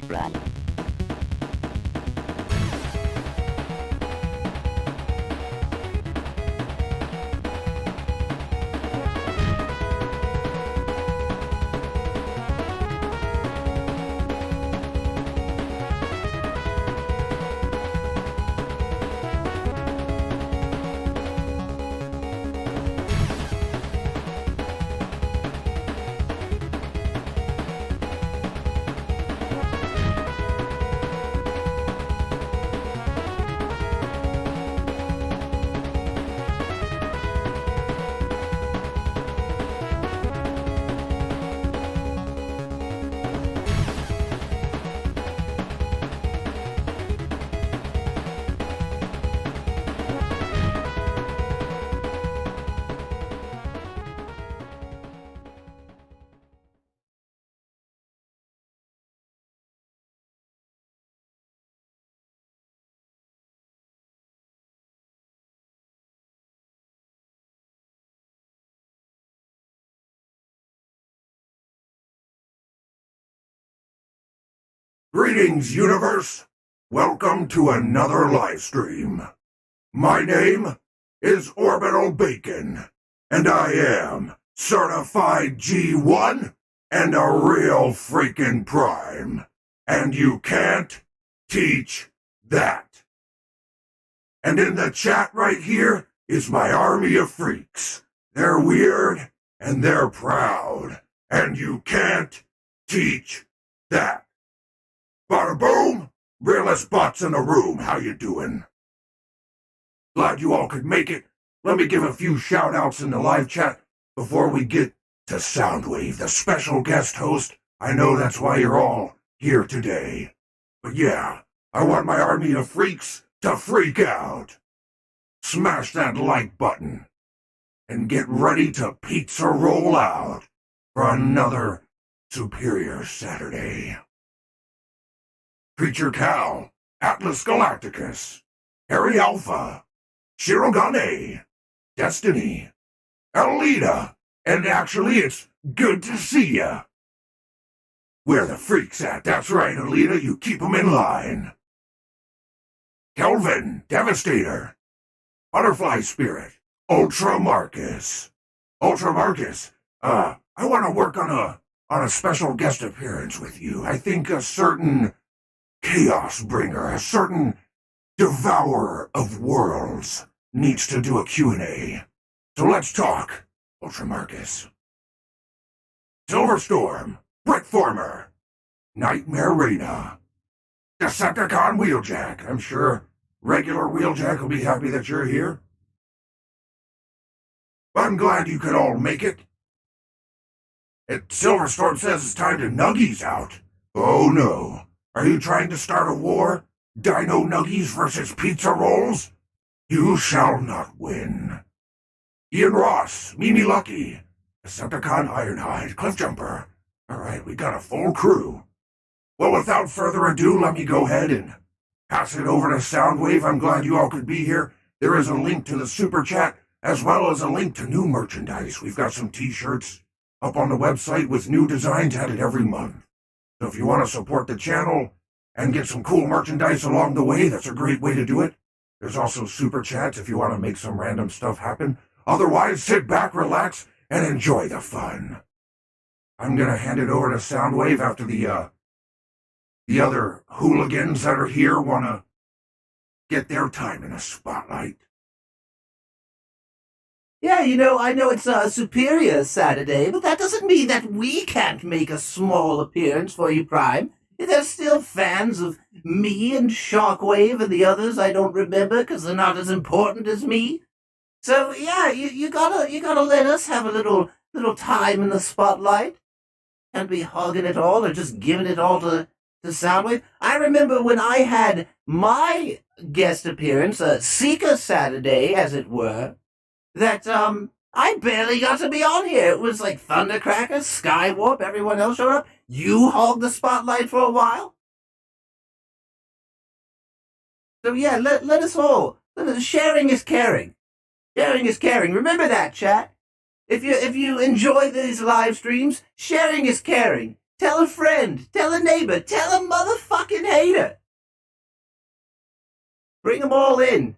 run. Greetings, universe! Welcome to another live stream. My name is Orbital Bacon, and I am certified G1 and a real freaking Prime. And you can't teach that. And in the chat right here is my army of freaks. They're weird and they're proud, and you can't teach that. Bada boom! Realest bots in the room, how you doing? Glad you all could make it. Let me give a few shout-outs in the live chat before we get to Soundwave, the special guest host. I know that's why you're all here today. But yeah, I want my army of freaks to freak out. Smash that like button and get ready to pizza roll out for another Superior Saturday. Creature Cow, Atlas Galacticus, Harry Alpha, Shirogane, Destiny, Alita, and actually it's good to see ya. Where the freaks at? That's right, Alita, you keep 'em in line. Kelvin, Devastator, Butterfly Spirit, Ultra Marcus. Ultra Marcus, I want to work on a special guest appearance with you. I think a certain Chaos Bringer, a certain Devourer of Worlds, needs to do a Q&A. So let's talk, Ultra Marcus. Silverstorm, Brickformer, Nightmare Reina, Decepticon Wheeljack. I'm sure regular Wheeljack will be happy that you're here. I'm glad you could all make it. Silverstorm says it's time to Nuggies out. Oh no. Are you trying to start a war? Dino Nuggies versus Pizza Rolls? You shall not win. Ian Ross, Mimi Lucky, Decepticon Ironhide, Cliffjumper. Alright, we got a full crew. Well, without further ado, let me go ahead and pass it over to Soundwave. I'm glad you all could be here. There is a link to the Super Chat, as well as a link to new merchandise. We've got some t-shirts up on the website with new designs added every month. So if you want to support the channel and get some cool merchandise along the way, that's a great way to do it. There's also Super Chats if you want to make some random stuff happen. Otherwise, sit back, relax, and enjoy the fun. I'm going to hand it over to Soundwave after the other hooligans that are here want to get their time in the spotlight. Yeah, I know it's a Superior Saturday, but that doesn't mean that we can't make a small appearance for you, Prime. There's still fans of me and Shockwave and the others I don't remember because they're not as important as me. So yeah, you gotta let us have a little time in the spotlight. Can't be hogging it all or just giving it all to Soundwave. I remember when I had my guest appearance, a Seeker Saturday, as it were, that I barely got to be on here. It was like Thundercracker, Skywarp, everyone else showed up. You hogged the spotlight for a while. So yeah, let us all. Sharing is caring. Sharing is caring. Remember that, chat. If you enjoy these live streams, sharing is caring. Tell a friend, tell a neighbor, tell a motherfucking hater. Bring them all in.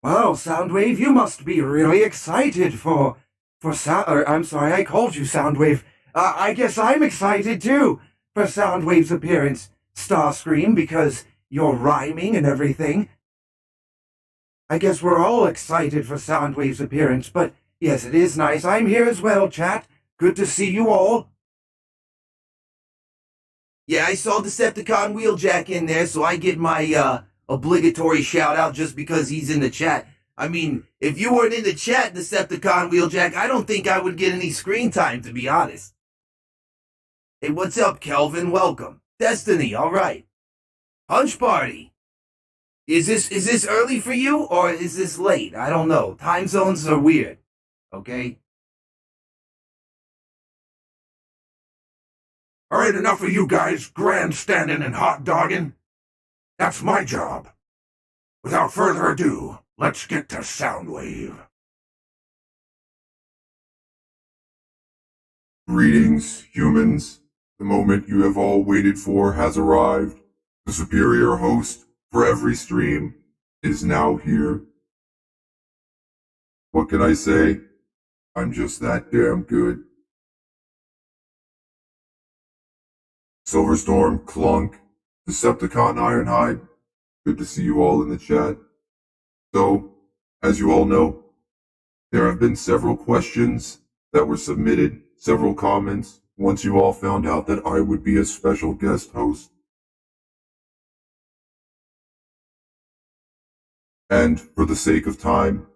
Well, Soundwave, you must be really excited I'm sorry, I called you Soundwave. I guess I'm excited too for Soundwave's appearance, Starscream, because you're rhyming and everything. I guess we're all excited for Soundwave's appearance, but yes, it is nice. I'm here as well, chat. Good to see you all. Yeah, I saw Decepticon Wheeljack in there, so I get my obligatory shout out just because he's in the chat. I mean, if you weren't in the chat, Decepticon Wheeljack, I don't think I would get any screen time, to be honest. Hey, what's up, Kelvin? Welcome. Destiny, all right. Punch Party. Is this early for you, or is this late? I don't know. Time zones are weird. Okay? All right, enough of you guys grandstanding and hot dogging. That's my job. Without further ado, let's get to Soundwave. Greetings, humans. The moment you have all waited for has arrived. The superior host for every stream is now here. What can I say? I'm just that damn good. Silverstorm, Clunk, Decepticon Ironhide, good to see you all in the chat. So, as you all know, there have been several questions that were submitted, several comments, once you all found out that I would be a special guest host. And for the sake of time,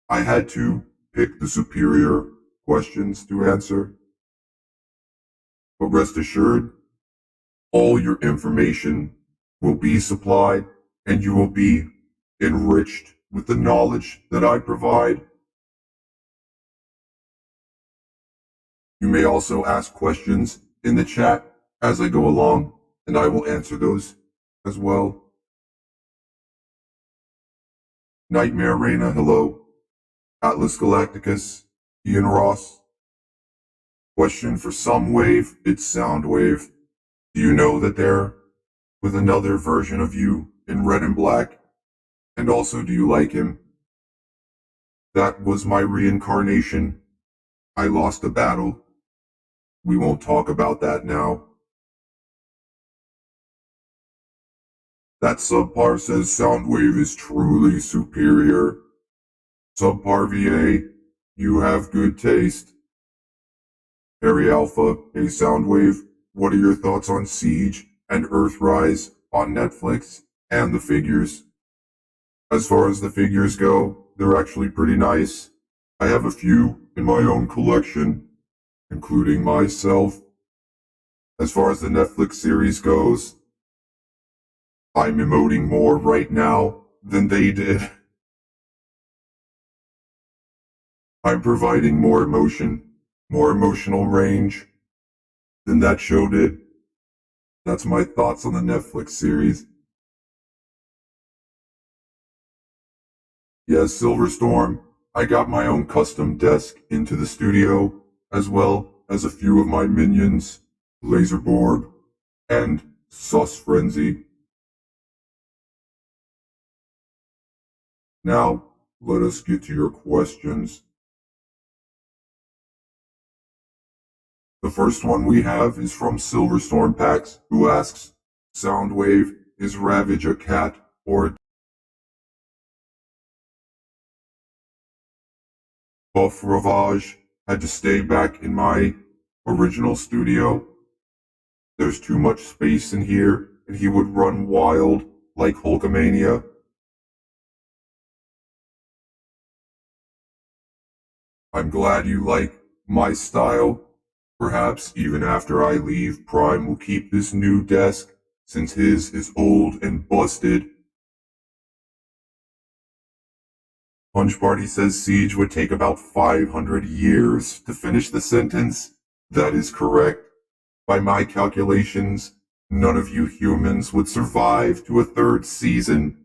I had to pick the superior questions to answer. But rest assured, all your information will be supplied and you will be enriched with the knowledge that I provide. You may also ask questions in the chat as I go along, and I will answer those as well. Nightmare Reina, hello. Atlas Galacticus, Ian Ross. Question for Soundwave, it's Soundwave. Do you know that they're with another version of you in red and black? And also, do you like him? That was my reincarnation. I lost a battle. We won't talk about that now. That Subpar says Soundwave is truly superior. Subpar VA, you have good taste. Harry Alpha, hey Soundwave, what are your thoughts on Siege and Earthrise on Netflix and the figures? As far as the figures go, they're actually pretty nice. I have a few in my own collection, including myself. As far as the Netflix series goes, I'm emoting more right now than they did. I'm providing more emotion, more emotional range than that show did. That's my thoughts on the Netflix series. Yes, Silverstorm, I got my own custom desk into the studio, as well as a few of my minions, Laserborg and Sus Frenzy. Now, let us get to your questions. The first one we have is from Silverstorm Pax, who asks, Soundwave, is Ravage a cat or a Buff Ravage had to stay back in my original studio? There's too much space in here, and he would run wild like Hulkamania. I'm glad you like my style. Perhaps even after I leave, Prime will keep this new desk, since his is old and busted. Punch Party says Siege would take about 500 years to finish the sentence. That is correct. By my calculations, none of you humans would survive to a third season.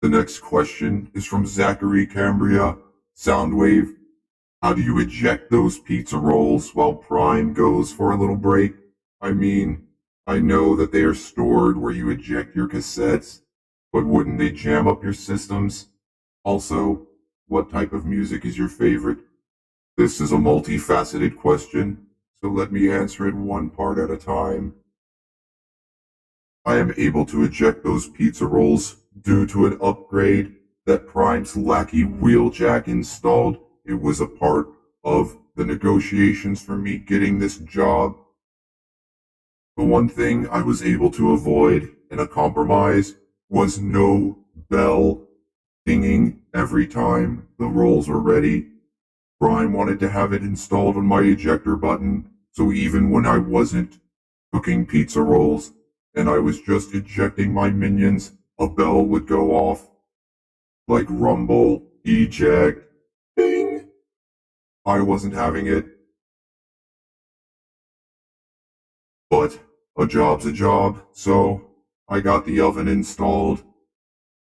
The next question is from Zachary Cambria. Soundwave, how do you eject those pizza rolls while Prime goes for a little break? I mean, I know that they are stored where you eject your cassettes, but wouldn't they jam up your systems? Also, what type of music is your favorite? This is a multifaceted question, so let me answer it one part at a time. I am able to eject those pizza rolls due to an upgrade that Prime's lackey Wheeljack installed. It was a part of the negotiations for me getting this job. The one thing I was able to avoid in a compromise was no bell dinging every time the rolls were ready. Prime wanted to have it installed on my ejector button, so even when I wasn't cooking pizza rolls and I was just ejecting my minions, a bell would go off. Like rumble, eject, ding. I wasn't having it. But a job's a job, so I got the oven installed.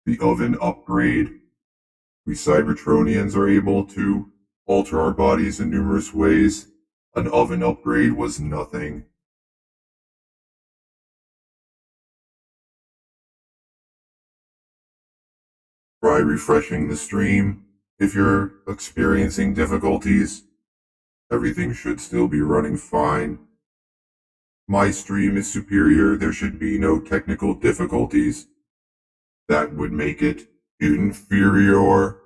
The oven upgrade. We Cybertronians are able to alter our bodies in numerous ways. An oven upgrade was nothing. Try refreshing the stream if you're experiencing difficulties. Everything should still be running fine. My stream is superior. There should be no technical difficulties. That would make it inferior.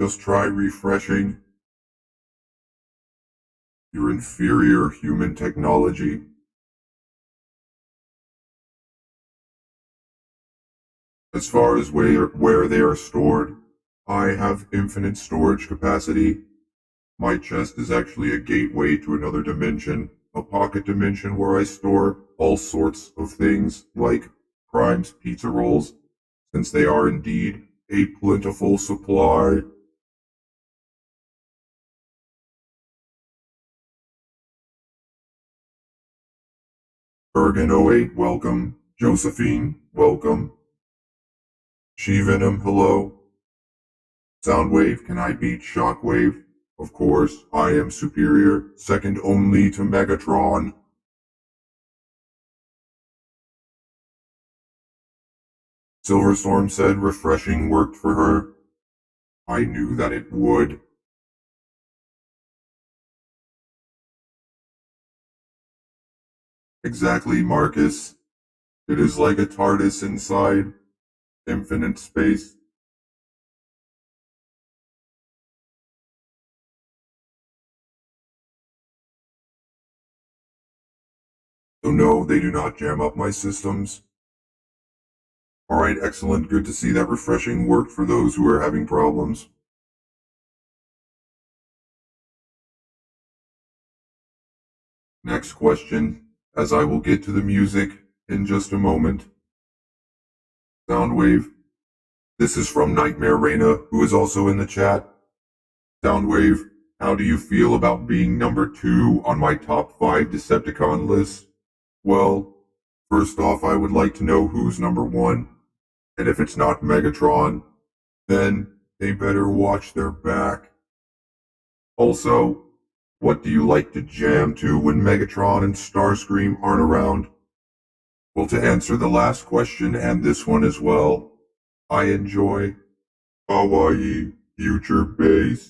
Just try refreshing your inferior human technology. As far as where they are stored, I have infinite storage capacity. My chest is actually a gateway to another dimension, a pocket dimension where I store all sorts of things like Prime's pizza rolls, since they are indeed a plentiful supply. Bergen08, welcome. Josephine, welcome. She-Venom, hello. Soundwave, can I beat Shockwave? Of course, I am superior, second only to Megatron. Silverstorm said refreshing worked for her. I knew that it would. Exactly, Marcus. It is like a TARDIS inside infinite space. So no, they do not jam up my systems. Alright, excellent. Good to see that refreshing worked for those who are having problems. Next question, as I will get to the music in just a moment. Soundwave. This is from Nightmare Reina, who is also in the chat. Soundwave, how do you feel about being number 2 on my top 5 Decepticon list? Well, first off, I would like to know who's number 1. And if it's not Megatron, then they better watch their back. Also, what do you like to jam to when Megatron and Starscream aren't around? Well, to answer the last question and this one as well, I enjoy Hawaii Future Bass.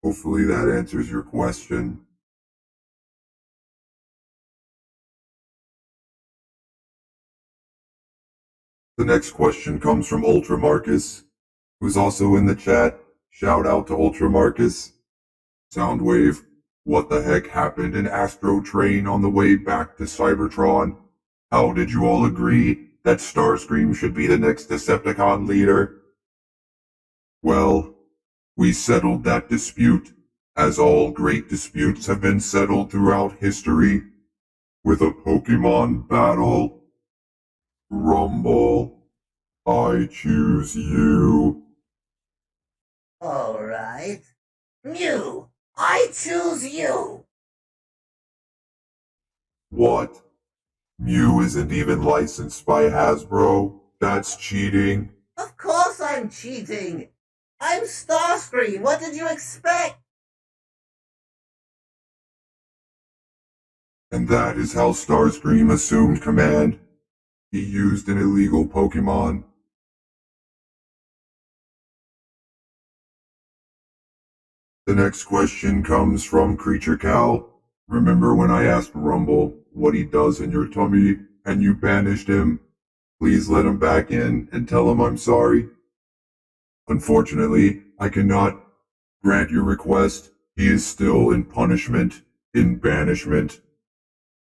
Hopefully that answers your question. The next question comes from Ultra Marcus, who's also in the chat. Shout out to Ultra Marcus. Soundwave, what the heck happened in Astro Train on the way back to Cybertron? How did you all agree that Starscream should be the next Decepticon leader. Well, we settled that dispute, as all great disputes have been settled throughout history, with a Pokemon battle. Rumble, I choose you. All right. Mew, I choose you. What? Mew isn't even licensed by Hasbro. That's cheating. Of course I'm cheating. I'm Starscream. What did you expect? And that is how Starscream assumed command. He used an illegal Pokemon. The next question comes from Creature Cal. Remember when I asked Rumble what he does in your tummy and you banished him? Please let him back in and tell him I'm sorry. Unfortunately, I cannot grant your request. He is still in punishment, in banishment.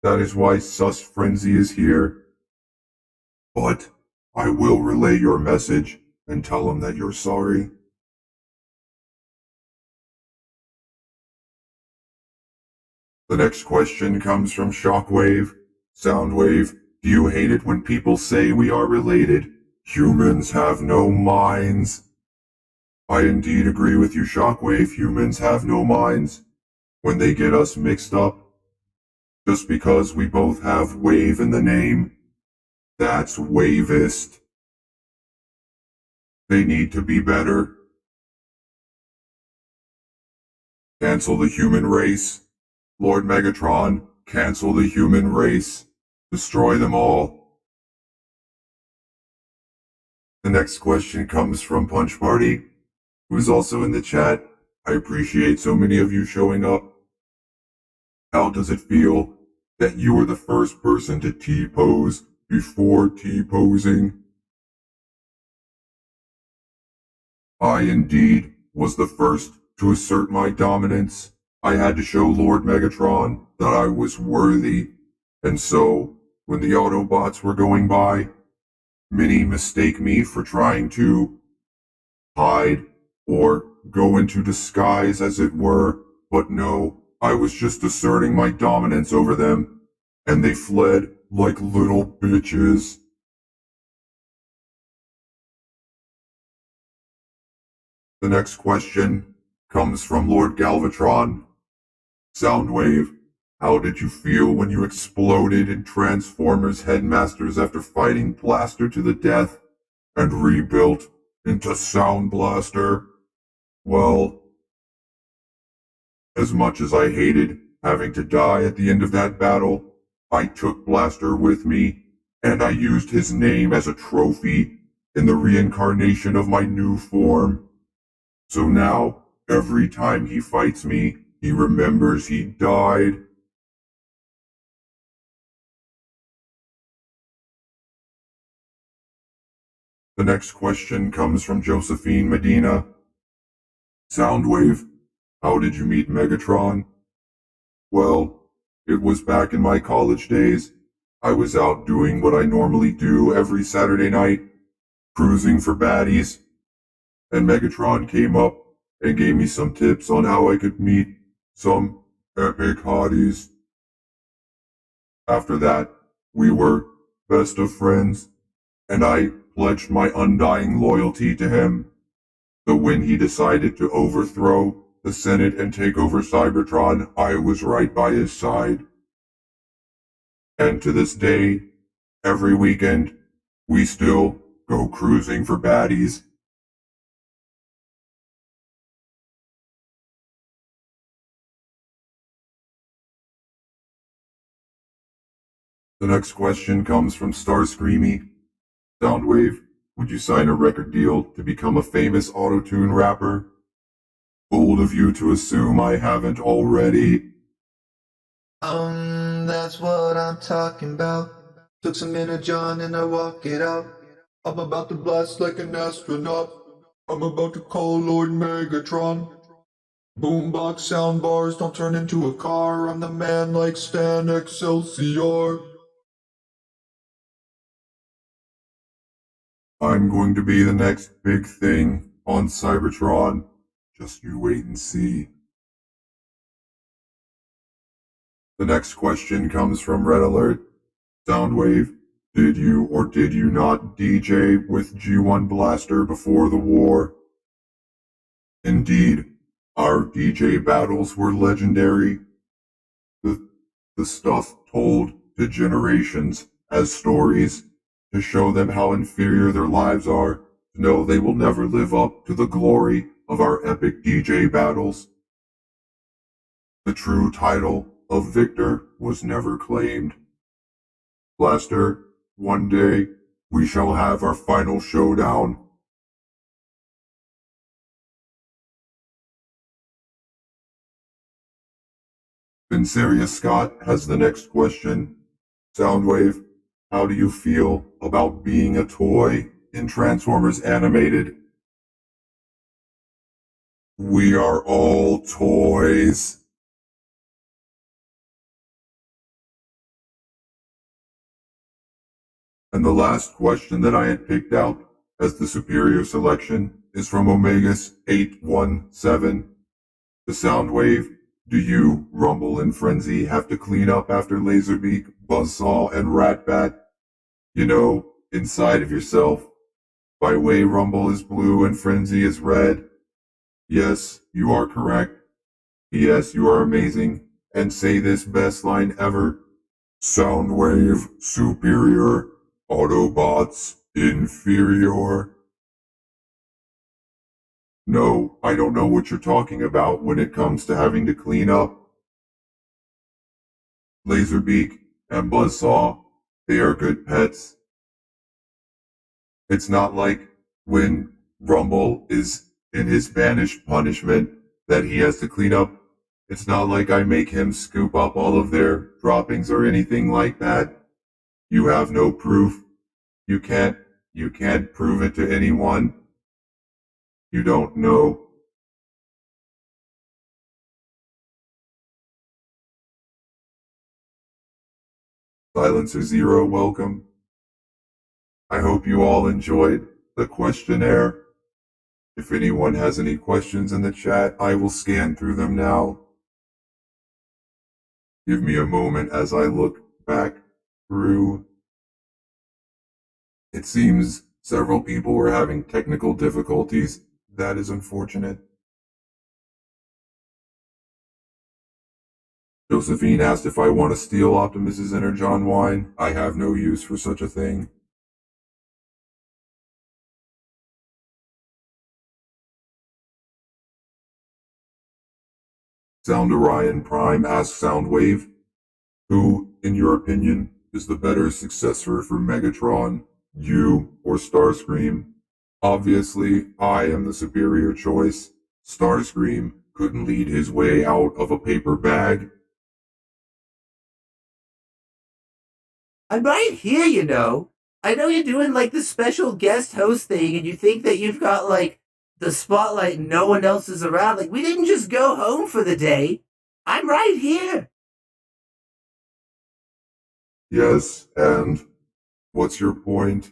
That is why Sus Frenzy is here. But I will relay your message and tell him that you're sorry. The next question comes from Shockwave. Soundwave, do you hate it when people say we are related? Humans have no minds. I indeed agree with you, Shockwave. Humans have no minds. When they get us mixed up, just because we both have wave in the name, that's wavist. They need to be better. Cancel the human race. Lord Megatron, cancel the human race. Destroy them all. The next question comes from Punch Party, who's also in the chat. I appreciate so many of you showing up. How does it feel that you were the first person to T-pose before T-posing? I indeed was the first to assert my dominance. I had to show Lord Megatron that I was worthy, and so, when the Autobots were going by, many mistake me for trying to hide or go into disguise, as it were, but no, I was just asserting my dominance over them, and they fled like little bitches. The next question comes from Lord Galvatron. Soundwave, how did you feel when you exploded in Transformers Headmasters after fighting Blaster to the death and rebuilt into Sound Blaster? Well, as much as I hated having to die at the end of that battle, I took Blaster with me, and I used his name as a trophy in the reincarnation of my new form. So now, every time he fights me, he remembers he died. The next question comes from Josephine Medina. Soundwave, how did you meet Megatron? Well, it was back in my college days. I was out doing what I normally do every Saturday night, cruising for baddies, and Megatron came up and gave me some tips on how I could meet some epic hotties. After that, we were best of friends, and I pledged my undying loyalty to him. So when he decided to overthrow the Senate and take over Cybertron, I was right by his side. And to this day, every weekend, we still go cruising for baddies. The next question comes from Starscreamy. Soundwave, would you sign a record deal to become a famous autotune rapper? Bold of you to assume I haven't already. That's what I'm talking about. Took some John and I walk it out. I'm about to blast like an astronaut. I'm about to call Lord Megatron. Boombox sound bars don't turn into a car. I'm the man like Stan Excelsior. I'm going to be the next big thing on Cybertron. Just you wait and see. The next question comes from Red Alert. Soundwave, did you or did you not DJ with G1 Blaster before the war? Indeed, our DJ battles were legendary. The stuff told to generations as stories to show them how inferior their lives are, to know they will never live up to the glory of our epic DJ battles. The true title of victor was never claimed. Blaster, one day we shall have our final showdown. Vincerius Scott has the next question. Soundwave, how do you feel about being a toy in Transformers Animated? We are all toys. And the last question that I had picked out as the superior selection is from Omegas817. The Soundwave, do you, Rumble and Frenzy, have to clean up after Laserbeak, Buzzsaw, and Ratbat? You know, inside of yourself. By way Rumble is blue and Frenzy is red. Yes, you are correct. P.S. You are amazing. And say this best line ever. Soundwave superior. Autobots inferior. No, I don't know what you're talking about when it comes to having to clean up. Laserbeak and Buzzsaw, they are good pets. It's not like when Rumble is in his banished punishment that he has to clean up. It's not like I make him scoop up all of their droppings or anything like that. You have no proof. You can't prove it to anyone. You don't know. Silencer Zero, welcome. I hope you all enjoyed the questionnaire. If anyone has any questions in the chat, I will scan through them now. Give me a moment as I look back through. It seems several people were having technical difficulties. That is unfortunate. Josephine asked if I want to steal Optimus's Energon wine. I have no use for such a thing. Sound Orion Prime asks Soundwave, who, in your opinion, is the better successor for Megatron, you or Starscream? Obviously, I am the superior choice. Starscream couldn't lead his way out of a paper bag. I'm right here, you know. I know you're doing like the special guest host thing and you think that you've got like the spotlight and no one else is around. Like, we didn't just go home for the day. I'm right here. Yes, and what's your point?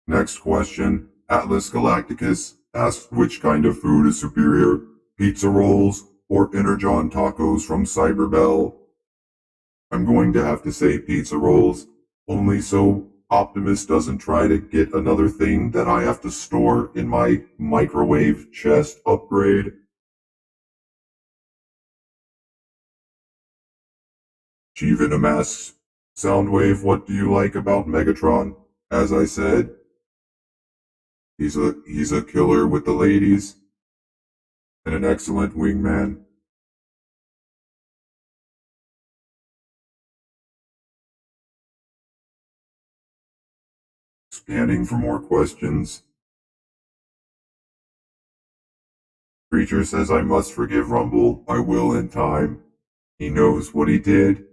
Next question. Atlas Galacticus asks which kind of food is superior, pizza rolls or Energon tacos from Cyberbell? I'm going to have to say pizza rolls, only so Optimus doesn't try to get another thing that I have to store in my microwave chest upgrade. Chivenom asks, Soundwave, what do you like about Megatron? As I said, he's a killer with the ladies and an excellent wingman. Scanning for more questions. Creature says I must forgive Rumble. I will in time. He knows what he did.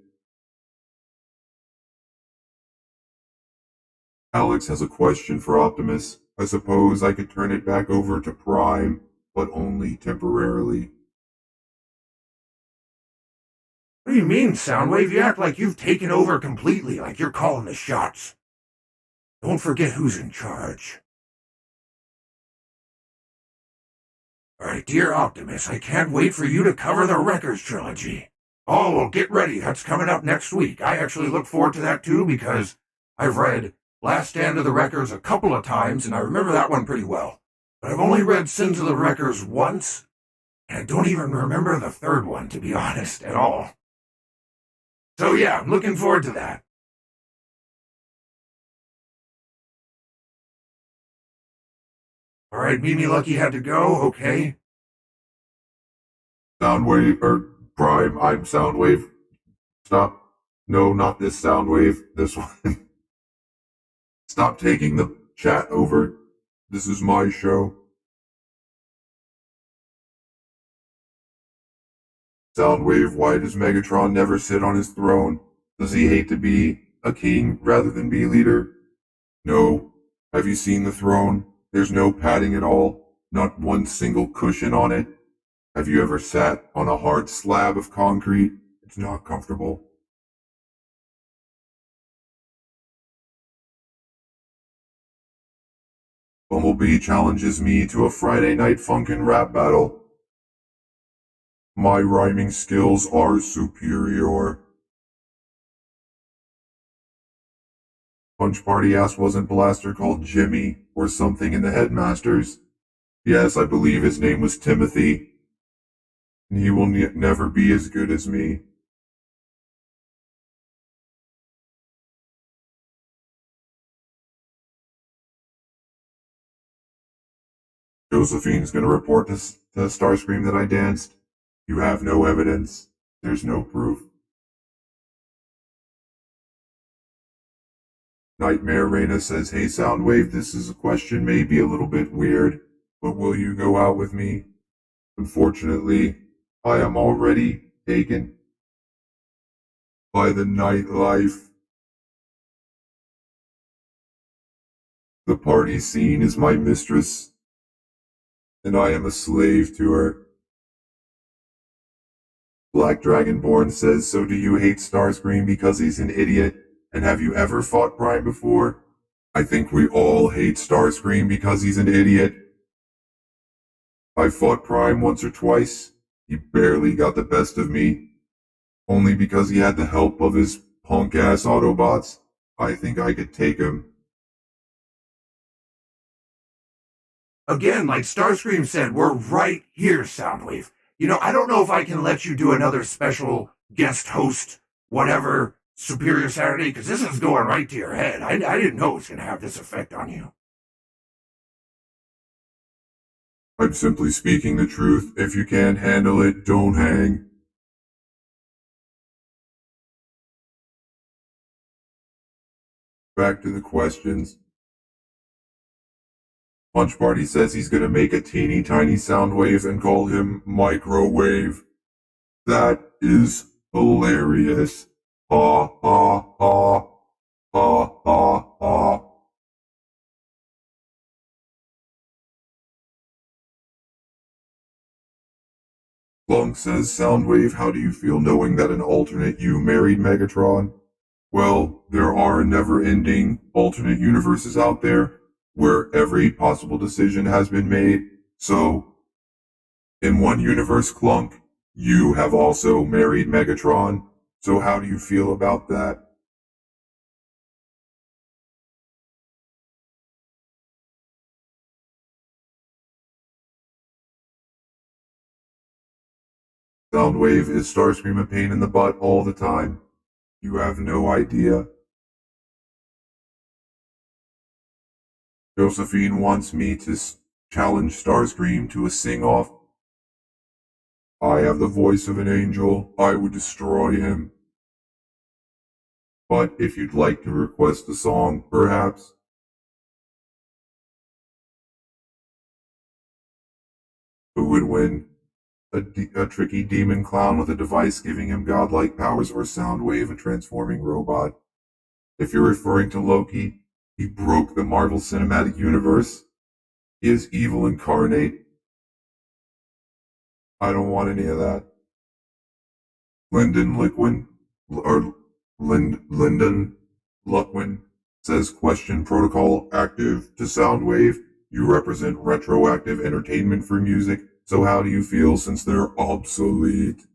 Alex has a question for Optimus. I suppose I could turn it back over to Prime, but only temporarily. What do you mean, Soundwave? You act like you've taken over completely, like you're calling the shots. Don't forget who's in charge. Alright, dear Optimus, I can't wait for you to cover the Wreckers trilogy. Oh, well, get ready. That's coming up next week. I actually look forward to that too because I've read Last Stand of the Wreckers a couple of times, and I remember that one pretty well. But I've only read Sins of the Wreckers once, and I don't even remember the third one, to be honest, at all. So yeah, I'm looking forward to that. Alright, Mimi Lucky had to go, okay. Soundwave, or Prime, I'm Soundwave. Stop. No, not this Soundwave. This one. Stop taking the chat over. This is my show. Soundwave, why does Megatron never sit on his throne? Does he hate to be a king rather than be leader? No. Have you seen the throne? There's no padding at all. Not one single cushion on it. Have you ever sat on a hard slab of concrete? It's not comfortable. Bumblebee challenges me to a Friday night funkin' rap battle. My rhyming skills are superior. Punch Party ass wasn't Blaster called Jimmy or something in the Headmasters? Yes, I believe his name was Timothy. And he will never be as good as me. Josephine's gonna report to Starscream that I danced. You have no evidence. There's no proof. Nightmare Reina says, hey Soundwave, this is a question maybe a little bit weird, but will you go out with me? Unfortunately, I am already taken by the nightlife. The party scene is my mistress, and I am a slave to her. Black Dragonborn says, so do you hate Starscream because he's an idiot? And have you ever fought Prime before? I think we all hate Starscream because he's an idiot. I fought Prime once or twice. He barely got the best of me. Only because he had the help of his punk-ass Autobots. I think I could take him. Again, like Starscream said, we're right here, Soundwave. You know, I don't know if I can let you do another special guest host, whatever, Superior Saturday, because this is going right to your head. I didn't know it was going to have this effect on you. I'm simply speaking the truth. If you can't handle it, don't hang. Back to the questions. Punch Party says he's gonna make a teeny tiny Soundwave and call him Microwave. That is hilarious. Ha ha ha. Ha ha ha. Lung says, Soundwave, how do you feel knowing that an alternate you married Megatron? Well, there are never-ending alternate universes out there where every possible decision has been made. So, in one universe, Clunk, you have also married Megatron. So how do you feel about that? Soundwave, is Starscream a pain in the butt all the time? You have no idea. Josephine wants me to challenge Starscream to a sing-off. I have the voice of an angel. I would destroy him. But if you'd like to request a song, perhaps. Who would win? A tricky demon clown with a device giving him godlike powers, or Soundwave, a transforming robot? If you're referring to Loki, he broke the Marvel Cinematic Universe. He is evil incarnate. I don't want any of that. Lyndon Luckwin says question protocol active to Soundwave. You represent retroactive entertainment for music, so how do you feel since they're obsolete?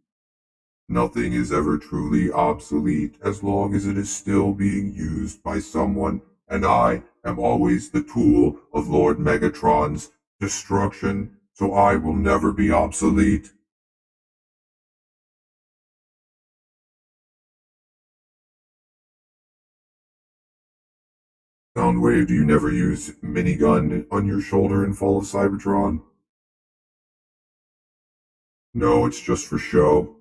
Nothing is ever truly obsolete as long as it is still being used by someone, and I am always the tool of Lord Megatron's destruction, so I will never be obsolete. Soundwave, do you never use minigun on your shoulder in Fall of Cybertron? No, it's just for show.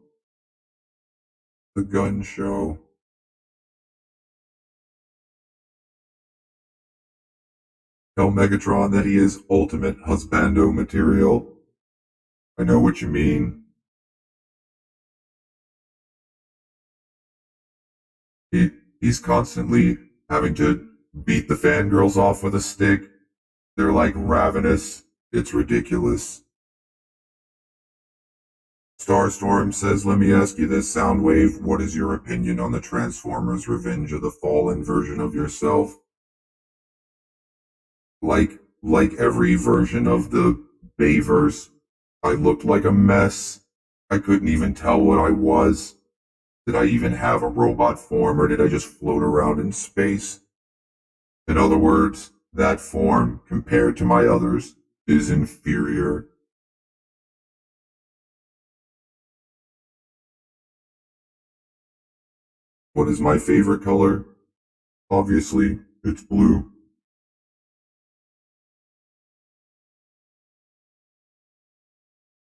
The gun show. Tell Megatron that he is ultimate husbando material. I know what you mean. He's constantly having to beat the fangirls off with a stick. They're like ravenous. It's ridiculous. Starstorm says, let me ask you this, Soundwave. What is your opinion on the Transformers Revenge of the Fallen version of yourself? Like every version of the Bayverse, I looked like a mess. I couldn't even tell what I was. Did I even have a robot form, or did I just float around in space? In other words, that form, compared to my others, is inferior. What is my favorite color? Obviously, it's blue.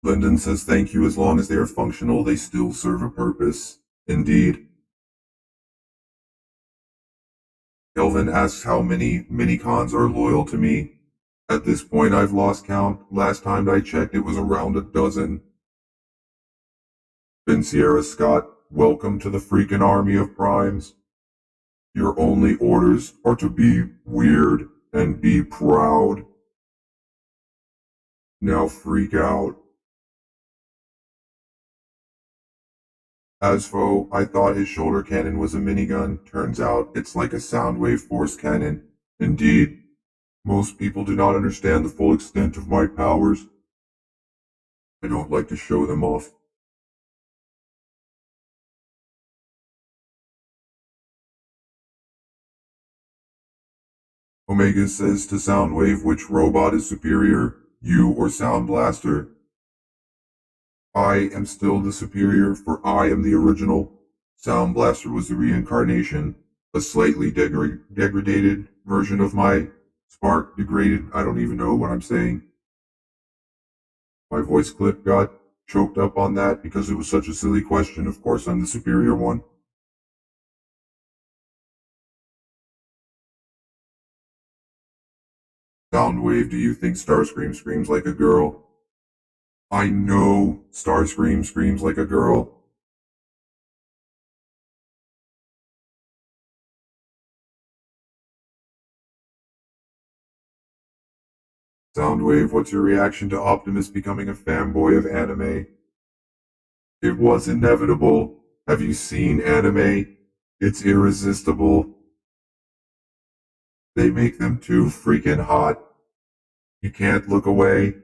Lyndon says thank you. As long as they are functional, they still serve a purpose. Indeed. Kelvin asks how many minicons are loyal to me. At this point, I've lost count. Last time I checked, it was around a dozen. Ben Sierra Scott, welcome to the freaking army of primes. Your only orders are to be weird and be proud. Now freak out. Asfo, I thought his shoulder cannon was a minigun. Turns out it's like a Soundwave force cannon. Indeed, most people do not understand the full extent of my powers. I don't like to show them off. Omega says to Soundwave, which robot is superior, you or Sound Blaster? I am still the superior, for I am the original. Sound Blaster was the reincarnation, a slightly degraded version of my spark degraded. I don't even know what I'm saying. My voice clip got choked up on that because it was such a silly question. Of course, I'm the superior one. Soundwave, do you think Starscream screams like a girl? I know Starscream screams like a girl. Soundwave, what's your reaction to Optimus becoming a fanboy of anime? It was inevitable. Have you seen anime? It's irresistible. They make them too freaking hot. You can't look away.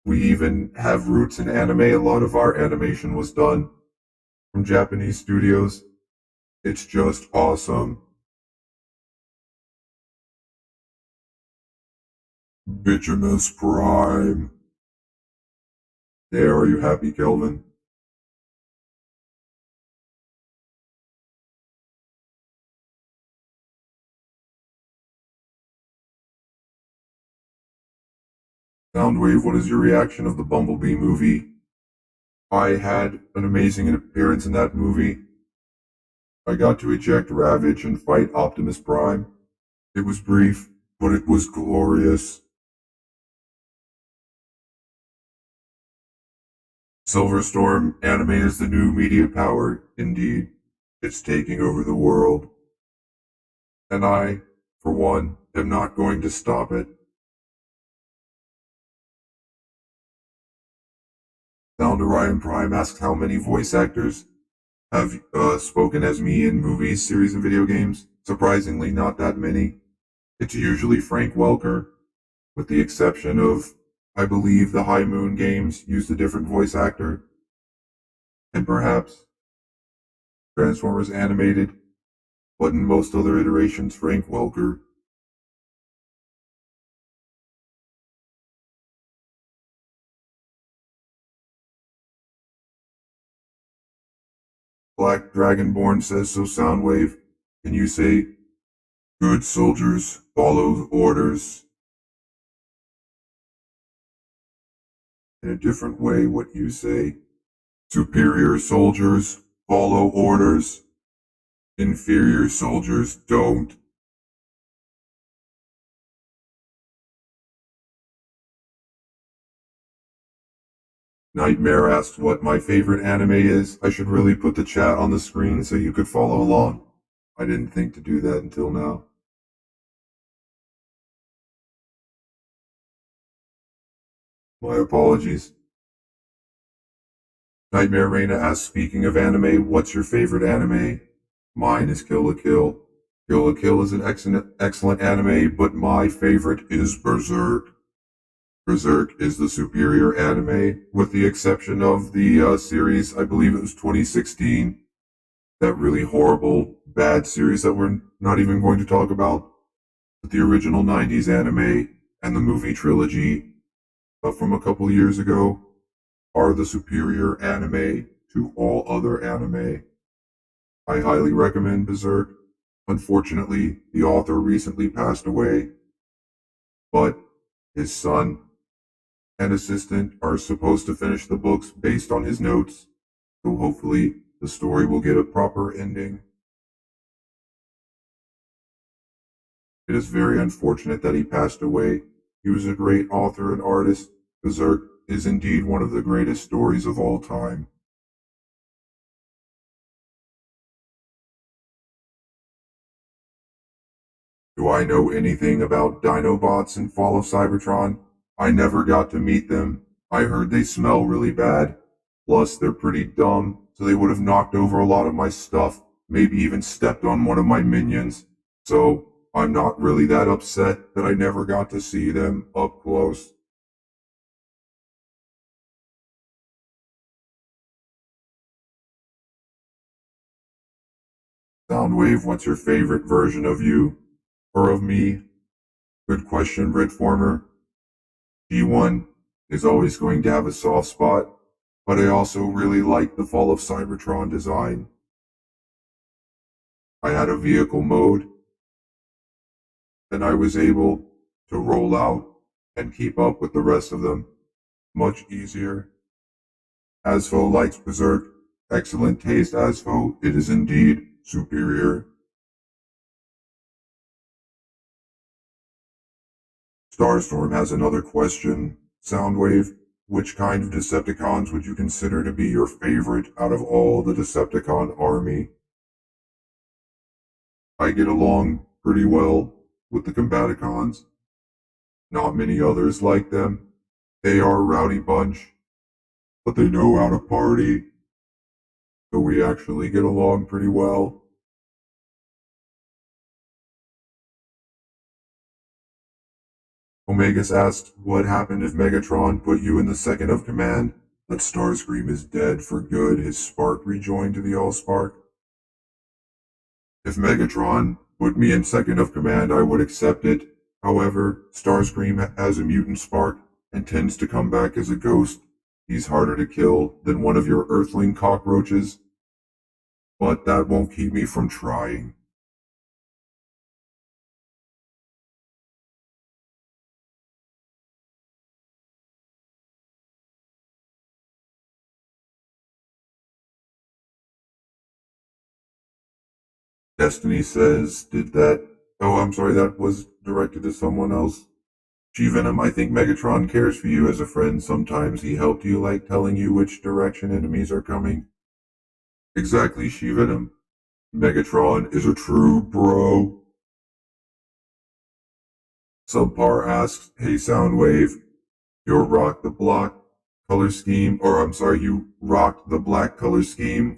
We even have roots in anime. A lot of our animation was done from Japanese studios. It's just awesome. Optimus Prime. There, are you happy, Kelvin? Soundwave, what is your reaction of the Bumblebee movie? I had an amazing appearance in that movie. I got to eject Ravage and fight Optimus Prime. It was brief, but it was glorious. Silverstorm, anime is the new media power. Indeed, it's taking over the world. And I, for one, am not going to stop it. Sound Orion Prime asks how many voice actors have spoken as me in movies, series, and video games. Surprisingly, not that many. It's usually Frank Welker, with the exception of, I believe, the High Moon games used a different voice actor. And perhaps Transformers Animated, but in most other iterations, Frank Welker. Black Dragonborn says, so Soundwave, can you say, good soldiers follow orders? In a different way, what you say, superior soldiers follow orders, inferior soldiers don't. Nightmare asked what my favorite anime is. I should really put the chat on the screen so you could follow along. I didn't think to do that until now. My apologies. Nightmare Reina asks, speaking of anime, what's your favorite anime? Mine is Kill la Kill. Kill la Kill is an excellent anime, but my favorite is Berserk. Berserk is the superior anime, with the exception of the series, I believe it was 2016. That really horrible, bad series that we're not even going to talk about. But the original 90s anime and the movie trilogy from a couple years ago are the superior anime to all other anime. I highly recommend Berserk. Unfortunately, the author recently passed away, but his son and assistant are supposed to finish the books based on his notes, so hopefully the story will get a proper ending. It is very unfortunate that he passed away. He was a great author and artist. Berserk is indeed one of the greatest stories of all time. Do I know anything about Dinobots in Fall of Cybertron? I never got to meet them. I heard they smell really bad. Plus, they're pretty dumb, so they would have knocked over a lot of my stuff, maybe even stepped on one of my minions. So, I'm not really that upset that I never got to see them up close. Soundwave, what's your favorite version of you? Or of me? Good question, Britformer. G1 is always going to have a soft spot, but I also really like the Fall of Cybertron design. I had a vehicle mode, and I was able to roll out and keep up with the rest of them much easier. Asfo likes Berserk. Excellent taste, Asfo. It is indeed superior. Starstorm has another question. Soundwave, which kind of Decepticons would you consider to be your favorite out of all the Decepticon army? I get along pretty well with the Combaticons. Not many others like them. They are a rowdy bunch, but they know how to party, so we actually get along pretty well. Omegas asked, what happened if Megatron put you in the second of command? That Starscream is dead for good, his spark rejoined to the Allspark. If Megatron put me in second of command, I would accept it. However, Starscream has a mutant spark and tends to come back as a ghost. He's harder to kill than one of your earthling cockroaches. But that won't keep me from trying. Destiny says, that was directed to someone else. G-Venom, I think Megatron cares for you as a friend. Sometimes he helped you, like telling you which direction enemies are coming. Exactly, G-Venom. Megatron is a true bro. Subpar asks, hey Soundwave, you rocked the black color scheme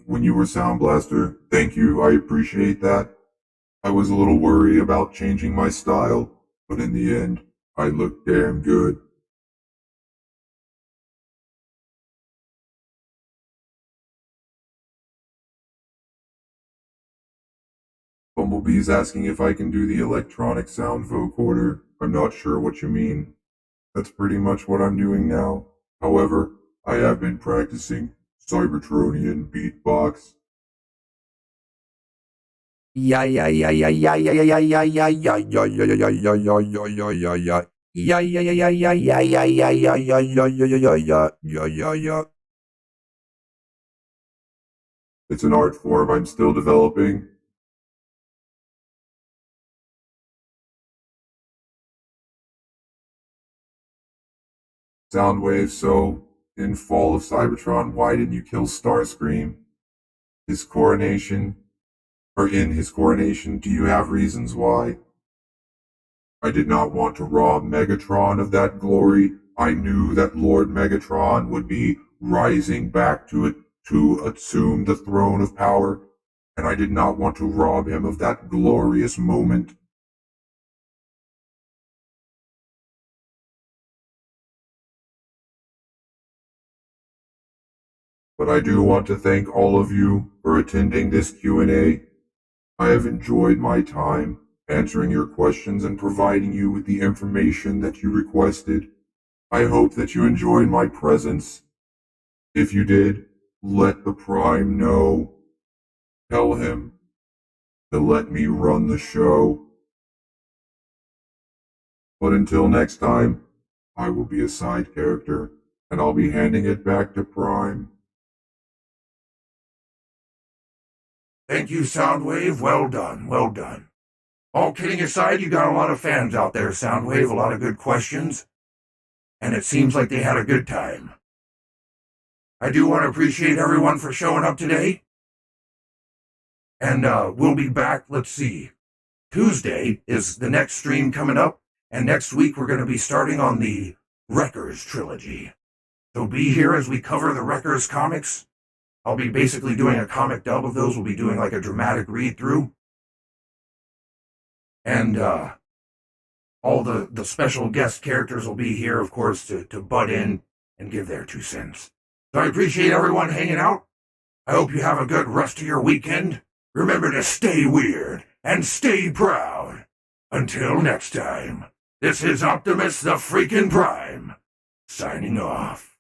when you were Sound Blaster. Thank you, I appreciate that. I was a little worried about changing my style, but in the end, I look damn good. Bumblebee's asking if I can do the electronic sound vocoder. I'm not sure what you mean. That's pretty much what I'm doing now. However, I have been practicing Cybertronian beatbox. Yeah, yeah, yeah, yeah, yeah, yeah, yeah, yeah, yeah, yeah, yeah, yeah, yeah, yeah, yeah, yeah, yeah, yeah, yeah. Yeah, yeah, yeah, yeah, yeah, yeah, yeah, yeah, yeah, yeah, yeah, yeah, yeah, yeah, yeah, yeah. It's an art form I'm still developing. Soundwave, so in Fall of Cybertron, why didn't you kill Starscream? His coronation, or in his coronation, do you have reasons why? I did not want to rob Megatron of that glory. I knew that Lord Megatron would be rising back to it to assume the throne of power, and I did not want to rob him of that glorious moment. But I do want to thank all of you for attending this Q&A. I have enjoyed my time answering your questions and providing you with the information that you requested. I hope that you enjoyed my presence. If you did, let the Prime know. Tell him to let me run the show. But until next time, I will be a side character, and I'll be handing it back to Prime. Thank you, Soundwave. Well done, well done. All kidding aside, you got a lot of fans out there, Soundwave, a lot of good questions, and it seems like they had a good time. I do want to appreciate everyone for showing up today, and we'll be back, let's see. Tuesday is the next stream coming up, and next week we're going to be starting on the Wreckers trilogy. So be here as we cover the Wreckers comics. I'll be basically doing a comic dub of those. We'll be doing like a dramatic read-through. And all the special guest characters will be here, of course, to butt in and give their 2 cents. So I appreciate everyone hanging out. I hope you have a good rest of your weekend. Remember to stay weird and stay proud. Until next time, this is Optimus the Freakin' Prime, signing off.